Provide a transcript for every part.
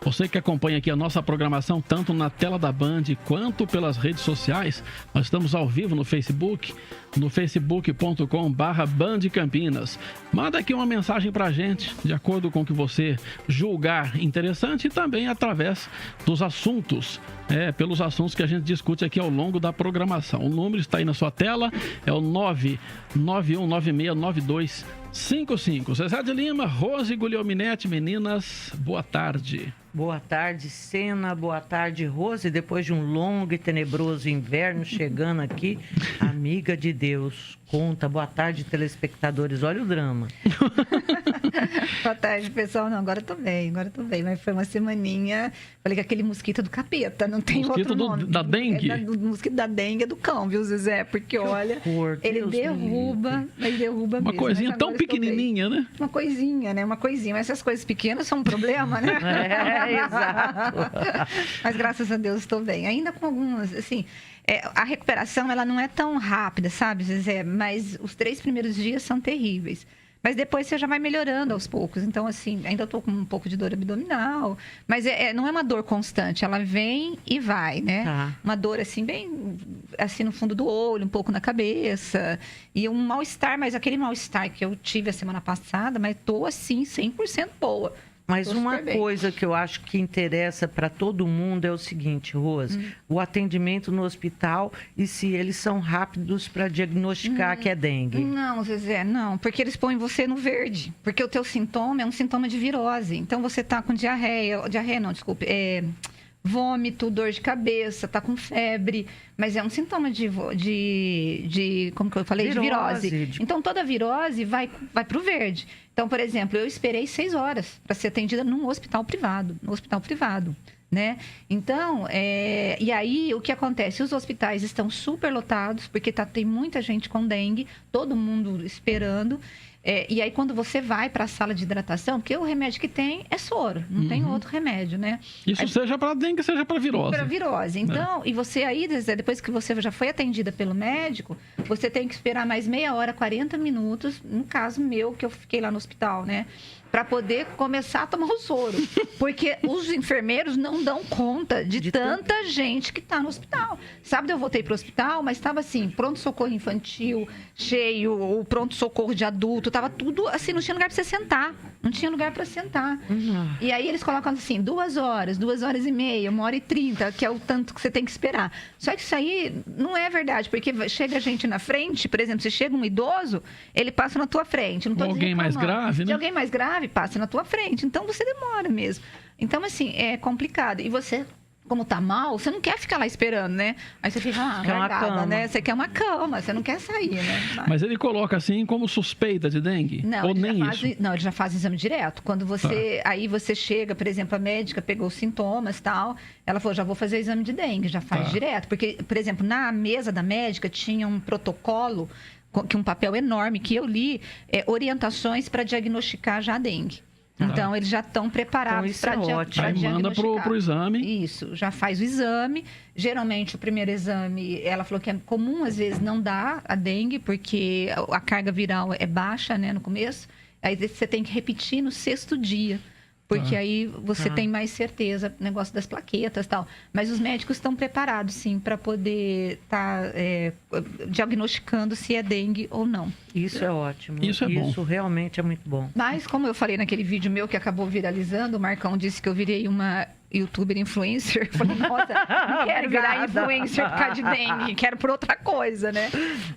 Você que acompanha aqui a nossa programação, tanto na tela da Band quanto pelas redes sociais, nós estamos ao vivo no Facebook, no facebook.com/Band Campinas. Manda aqui uma mensagem pra gente, de acordo com o que você julgar interessante e também através dos assuntos, pelos assuntos que a gente discute aqui ao longo da programação. O número está aí na sua tela, é o 991969255. Zezé de Lima, Rose Guglielminetti, meninas, boa tarde. Boa tarde, Sena. Boa tarde, Rose. Depois de um longo e tenebroso inverno chegando aqui, amiga de Deus, conta. Boa tarde, telespectadores. Olha o drama. Boa tarde, pessoal. Não, agora eu tô bem. Mas foi uma semaninha. Falei que aquele mosquito do capeta, não tem mosquito outro nome. Da dengue? O mosquito da dengue é do cão, viu, Zezé? Porque, olha, ele derruba, mas derruba uma mesmo. coisinha tão pequenininha, né? Uma coisinha, né? Uma coisinha. Mas essas coisas pequenas são um problema, né? Exato. Mas graças a Deus estou bem. Ainda com algumas, assim, a recuperação ela não é tão rápida, sabe, Zezé? Mas os 3 primeiros dias são terríveis. Mas depois você já vai melhorando aos poucos. Então, assim, ainda estou com um pouco de dor abdominal. Mas não é uma dor constante. Ela vem e vai, né? Tá. Uma dor, assim, bem... Assim, no fundo do olho, um pouco na cabeça. E um mal-estar, mas aquele mal-estar que eu tive a semana passada, mas estou, assim, 100% boa. Mas uma coisa que eu acho que interessa para todo mundo é o seguinte, Rose, o atendimento no hospital e se eles são rápidos para diagnosticar que é dengue. Não, Zezé, não, porque eles põem você no verde, porque o teu sintoma é um sintoma de virose, então você tá com vômito, dor de cabeça, tá com febre, mas é um sintoma de como que eu falei? Virose. De virose. Então, toda virose vai pro verde. Então, por exemplo, eu esperei 6 horas para ser atendida no hospital privado, né? Então, e aí, o que acontece? Os hospitais estão super lotados, porque tem muita gente com dengue, todo mundo esperando. E aí, quando você vai para a sala de hidratação, porque o remédio que tem é soro, não tem outro remédio, né? Isso seja para dengue, seja para virose. Para virose. Então, e você aí, depois que você já foi atendida pelo médico, você tem que esperar mais meia hora, 40 minutos, no caso meu, que eu fiquei lá no hospital, né? Para poder começar a tomar o soro. Porque os enfermeiros não dão conta de tanta gente que está no hospital. Sábado eu voltei para o hospital, mas estava assim, pronto-socorro infantil, cheio, o pronto-socorro de adulto, estava tudo assim, não tinha lugar para você sentar. Não tinha lugar para sentar. E aí eles colocam assim, 2 horas, 2 horas e meia, 1h30, que é o tanto que você tem que esperar. Só que isso aí não é verdade, porque chega gente na frente, por exemplo, se chega um idoso, ele passa na tua frente. Não tô alguém mais grave, né? Se alguém mais grave, passa na tua frente. Então, você demora mesmo. Então, assim, é complicado. E você, como tá mal, você não quer ficar lá esperando, né? Aí você fica largada, né? Você quer uma cama, você não quer sair, né? Mas ele coloca assim como suspeita de dengue? Não, ou nem isso? Não, ele já faz exame direto. Quando você... Aí você chega, por exemplo, a médica pegou os sintomas e tal, ela falou, já vou fazer o exame de dengue, já faz direto. Porque, por exemplo, na mesa da médica tinha um protocolo, que um papel enorme que eu li, orientações para diagnosticar já a dengue. Então, eles já estão preparados para diagnosticar. Aí manda pro exame. Isso, já faz o exame. Geralmente, o primeiro exame, ela falou que é comum, às vezes, não dar a dengue, porque a carga viral é baixa, né, no começo. Aí você tem que repetir no 6º dia. Porque aí você tem mais certeza, negócio das plaquetas e tal. Mas os médicos estão preparados, sim, para poder estar diagnosticando se é dengue ou não. Isso é ótimo. Isso é bom. Isso realmente é muito bom. Mas, como eu falei naquele vídeo meu que acabou viralizando, o Marcão disse que eu virei uma youtuber influencer. Eu falei, nossa, não quero virar influencer por causa de dengue, quero por outra coisa, né?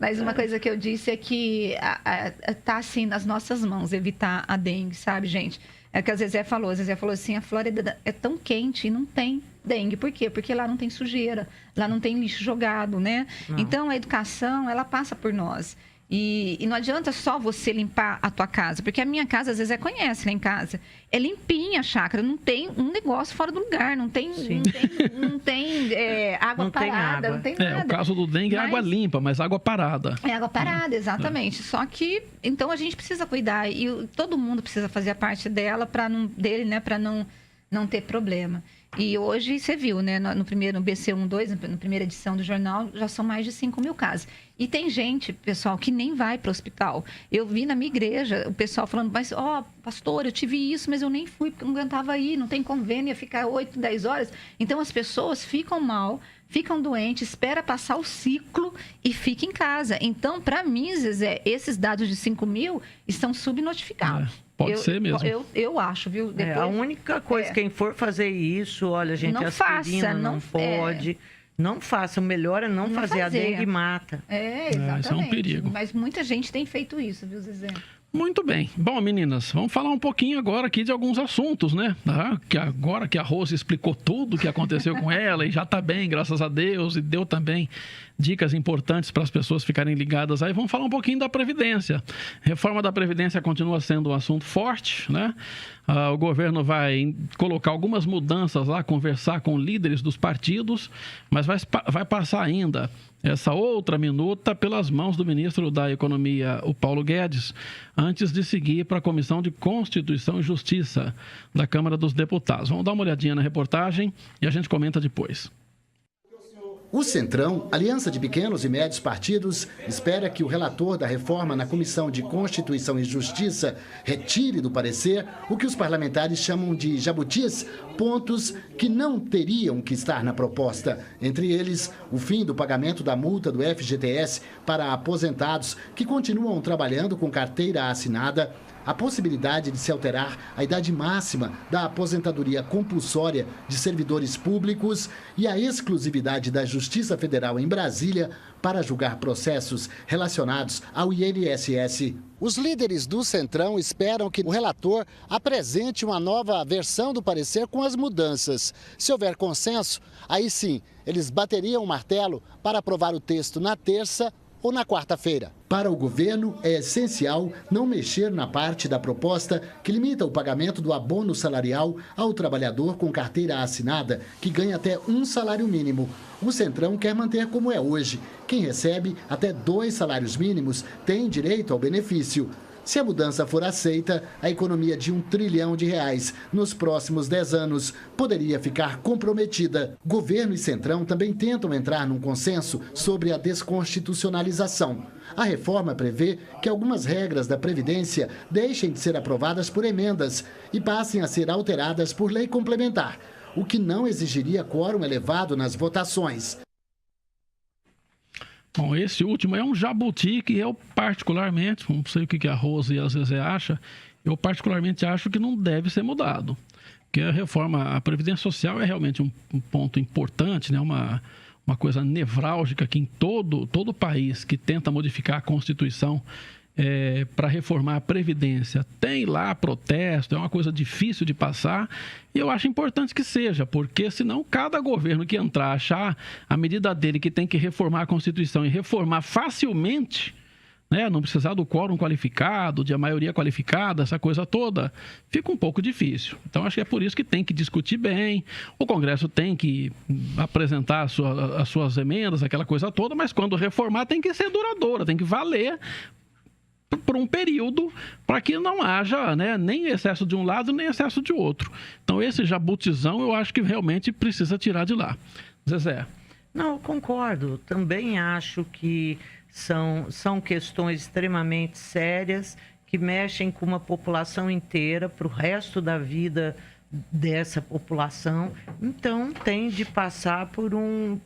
Mas uma coisa que eu disse é que tá, assim, nas nossas mãos evitar a dengue, sabe, gente? É o que a Zezé falou assim, a Flórida é tão quente e não tem dengue. Por quê? Porque lá não tem sujeira, lá não tem lixo jogado, né? Não. Então, a educação, ela passa por nós. E não adianta só você limpar a tua casa, porque a minha casa, às vezes, conhece lá em casa. É limpinha a chácara, não tem um negócio fora do lugar, não tem água parada, não tem nada. O caso do dengue é água limpa, mas água parada. É água parada, exatamente. Só que, então, a gente precisa cuidar e todo mundo precisa fazer a parte dela, para não não ter problema. E hoje você viu, né, no BC12, na primeira edição do jornal, já são mais de 5 mil casos. E tem gente, pessoal, que nem vai para o hospital. Eu vi na minha igreja o pessoal falando, mas, pastor, eu tive isso, mas eu nem fui, porque eu não aguentava ir, não tem convênio, ia ficar 8, 10 horas. Então, as pessoas ficam mal, ficam doentes, espera passar o ciclo e fica em casa. Então, para mim, Zezé, esses dados de 5 mil estão subnotificados. Pode ser mesmo. Eu acho, viu? Depois, a única coisa, quem for fazer isso, olha, gente, não aspirina faça, não pode. Não faça, o melhor é não fazer. A dengue mata. Exatamente. Isso é um perigo. Mas muita gente tem feito isso, viu, Zezé? Muito bem. Bom, meninas, vamos falar um pouquinho agora aqui de alguns assuntos, né? Que agora que a Rose explicou tudo o que aconteceu com ela e já está bem, graças a Deus, e deu também dicas importantes para as pessoas ficarem ligadas aí. Vamos falar um pouquinho da Previdência. Reforma da Previdência continua sendo um assunto forte, né? O governo vai colocar algumas mudanças lá, conversar com líderes dos partidos, mas vai passar ainda essa outra minuta pelas mãos do ministro da Economia, o Paulo Guedes, antes de seguir para a Comissão de Constituição e Justiça da Câmara dos Deputados. Vamos dar uma olhadinha na reportagem e a gente comenta depois. O Centrão, aliança de pequenos e médios partidos, espera que o relator da reforma na Comissão de Constituição e Justiça retire do parecer o que os parlamentares chamam de jabutis, pontos que não teriam que estar na proposta. Entre eles, o fim do pagamento da multa do FGTS para aposentados que continuam trabalhando com carteira assinada, a possibilidade de se alterar a idade máxima da aposentadoria compulsória de servidores públicos e a exclusividade da Justiça Federal em Brasília para julgar processos relacionados ao INSS. Os líderes do Centrão esperam que o relator apresente uma nova versão do parecer com as mudanças. Se houver consenso, aí sim, eles bateriam o martelo para aprovar o texto na terça ou na quarta-feira. Para o governo, é essencial não mexer na parte da proposta que limita o pagamento do abono salarial ao trabalhador com carteira assinada, que ganha até um salário mínimo. O Centrão quer manter como é hoje. Quem recebe até 2 salários mínimos tem direito ao benefício. Se a mudança for aceita, a economia de R$1 trilhão nos próximos 10 anos poderia ficar comprometida. Governo e Centrão também tentam entrar num consenso sobre a desconstitucionalização. A reforma prevê que algumas regras da Previdência deixem de ser aprovadas por emendas e passem a ser alteradas por lei complementar, o que não exigiria quórum elevado nas votações. Bom, esse último é um jabuti que eu particularmente, não sei o que a Rose e a Zezé acham, eu particularmente acho que não deve ser mudado. Porque a reforma, a Previdência Social é realmente um ponto importante, né? Uma coisa nevrálgica que em todo país que tenta modificar a Constituição para reformar a Previdência tem lá protesto, é uma coisa difícil de passar e eu acho importante que seja, porque senão cada governo que entrar achar a medida dele que tem que reformar a Constituição e reformar facilmente, né, não precisar do quórum qualificado, de a maioria qualificada, essa coisa toda, fica um pouco difícil. Então acho que é por isso que tem que discutir bem, o Congresso tem que apresentar as suas emendas, aquela coisa toda, mas quando reformar tem que ser duradoura, tem que valer por um período, para que não haja, né, nem excesso de um lado, nem excesso de outro. Então, esse jabutizão, eu acho que realmente precisa tirar de lá. Zezé. Não, eu concordo. Também acho que são questões extremamente sérias, que mexem com uma população inteira, para o resto da vida dessa população. Então, tem de passar por um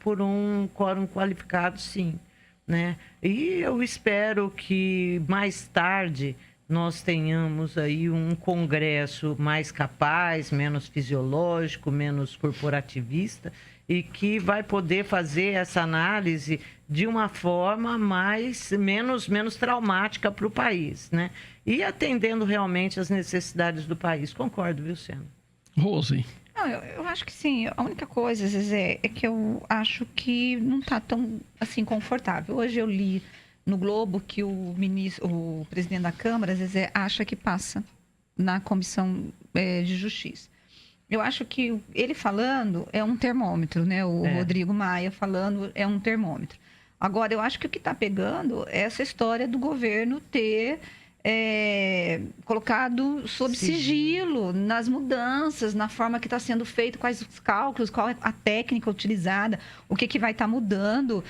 quórum qualificado, sim. Né? E eu espero que mais tarde nós tenhamos aí um Congresso mais capaz, menos fisiológico, menos corporativista e que vai poder fazer essa análise de uma forma menos traumática para o país, né? E atendendo realmente às necessidades do país. Concordo, viu, Sena? Rose. Não, eu acho que sim. A única coisa, Zezé, é que eu acho que não está tão assim confortável. Hoje eu li no Globo que o presidente da Câmara, Zezé, acha que passa na Comissão de Justiça. Eu acho que ele falando é um termômetro, né? Rodrigo Maia falando é um termômetro. Agora, eu acho que o que está pegando é essa história do governo ter colocado sob sigilo nas mudanças, na forma que está sendo feito, quais os cálculos, qual é a técnica utilizada, o que vai estar mudando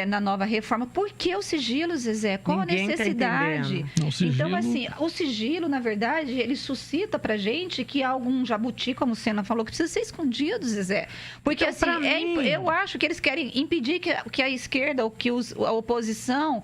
na nova reforma. Por que o sigilo, Zezé? Qual Ninguém a necessidade? Então, assim, o sigilo, na verdade, ele suscita pra gente que há algum jabuti, como o Sena falou, que precisa ser escondido, Zezé. Porque, então, assim, eu acho que eles querem impedir que a esquerda ou que a oposição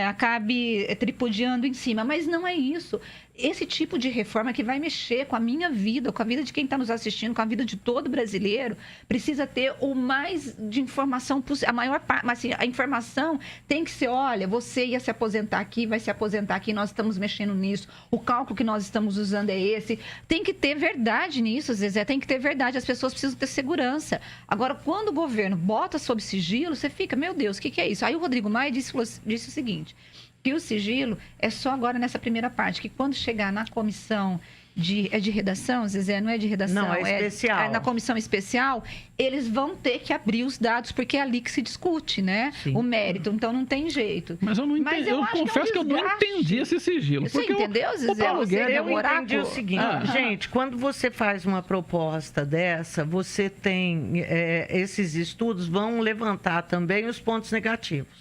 acabe tripudiando em cima, mas não é isso. Esse tipo de reforma que vai mexer com a minha vida, com a vida de quem está nos assistindo, com a vida de todo brasileiro, precisa ter o mais de informação possível. A maior parte, mas assim, a informação tem que ser, olha, você ia se aposentar aqui, vai se aposentar aqui, nós estamos mexendo nisso, o cálculo que nós estamos usando é esse. Tem que ter verdade nisso, Zezé, tem que ter verdade, as pessoas precisam ter segurança. Agora, quando o governo bota sob sigilo, você fica, meu Deus, o que é isso? Aí o Rodrigo Maia disse o seguinte, que o sigilo é só agora nessa primeira parte, que quando chegar na comissão de redação, Zezé, não é de redação, não, é especial. Na comissão especial, eles vão ter que abrir os dados, porque é ali que se discute, né? Sim. O mérito, então não tem jeito. Mas eu não entendi, eu confesso que eu não entendi esse sigilo. Você entendeu, Zezé? O Paulo Guedes, eu entendi o seguinte, gente, quando você faz uma proposta dessa, você tem, esses estudos vão levantar também os pontos negativos,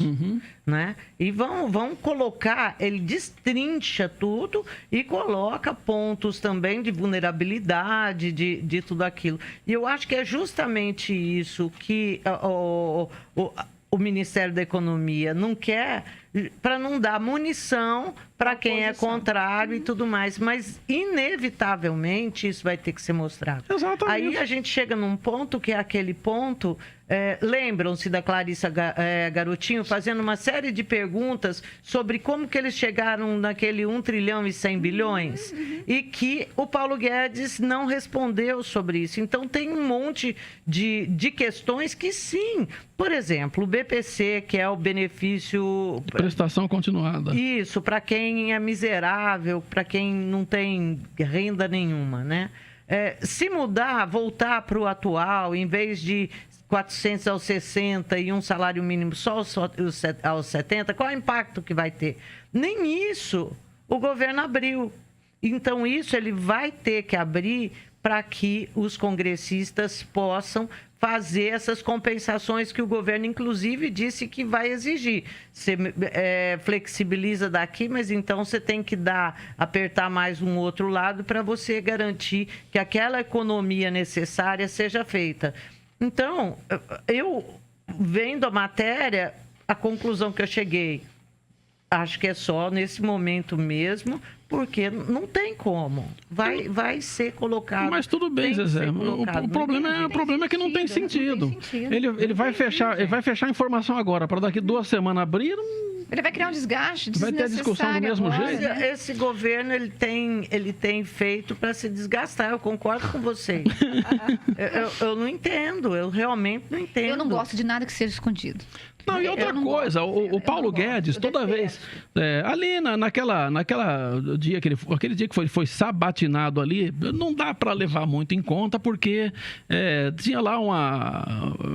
né? E vão colocar, ele destrincha tudo e coloca pontos também de vulnerabilidade, de tudo aquilo. E eu acho que é justamente isso que o Ministério da Economia não quer, para não dar munição para quem é contrário e tudo mais. Mas, inevitavelmente, isso vai ter que ser mostrado. Exatamente. Aí a gente chega num ponto que é aquele ponto... lembram-se da Clarissa Garotinho fazendo uma série de perguntas sobre como que eles chegaram naquele 1 trilhão e 100 bilhões e que o Paulo Guedes não respondeu sobre isso. Então, tem um monte de questões que, sim, por exemplo, o BPC, que é o benefício... Prestação continuada. Isso, para quem é miserável, para quem não tem renda nenhuma, né? Se mudar, voltar para o atual, em vez de 400 aos 60 e um salário mínimo só aos 70, qual é o impacto que vai ter? Nem isso o governo abriu. Então, isso ele vai ter que abrir para que os congressistas possam fazer essas compensações que o governo, inclusive, disse que vai exigir. Você flexibiliza daqui, mas então você tem que apertar mais um outro lado para você garantir que aquela economia necessária seja feita. Então, eu, vendo a matéria, a conclusão que eu cheguei, acho que é só nesse momento mesmo, porque não tem como. Vai ser colocado. Mas tudo bem, Zezé. O problema é que não tem sentido. Ele vai fechar a informação agora, para daqui 2 semanas abrir. Ele vai criar um desgaste. Vai ter discussão do mesmo jeito. Esse governo ele tem feito para se desgastar. Eu concordo com vocês. Eu não entendo. Eu realmente não entendo. Eu não gosto de nada que seja escondido. Não, e outra coisa, o Paulo Guedes, toda vez, ali aquele dia que foi sabatinado ali, não dá para levar muito em conta, porque tinha lá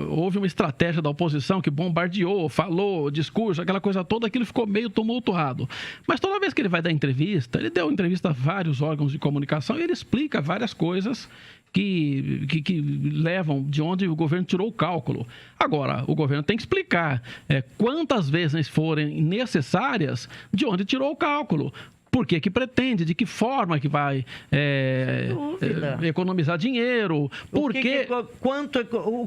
houve uma estratégia da oposição que bombardeou, falou, discurso, aquela coisa toda, aquilo ficou meio tumultuado. Mas toda vez que ele vai dar entrevista, ele deu entrevista a vários órgãos de comunicação e ele explica várias coisas que levam de onde o governo tirou o cálculo. Agora, o governo tem que explicar quantas vezes forem necessárias de onde tirou o cálculo. Por que pretende? De que forma que vai economizar dinheiro? O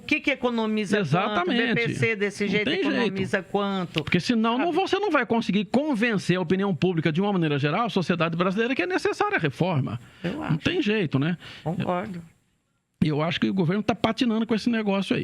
que economiza? Exatamente. Quanto? O BPC desse jeito economiza quanto? Porque senão você não vai conseguir convencer a opinião pública de uma maneira geral, a sociedade brasileira, que é necessária a reforma. Eu acho. Não tem jeito, né? Concordo. E eu acho que o governo está patinando com esse negócio aí.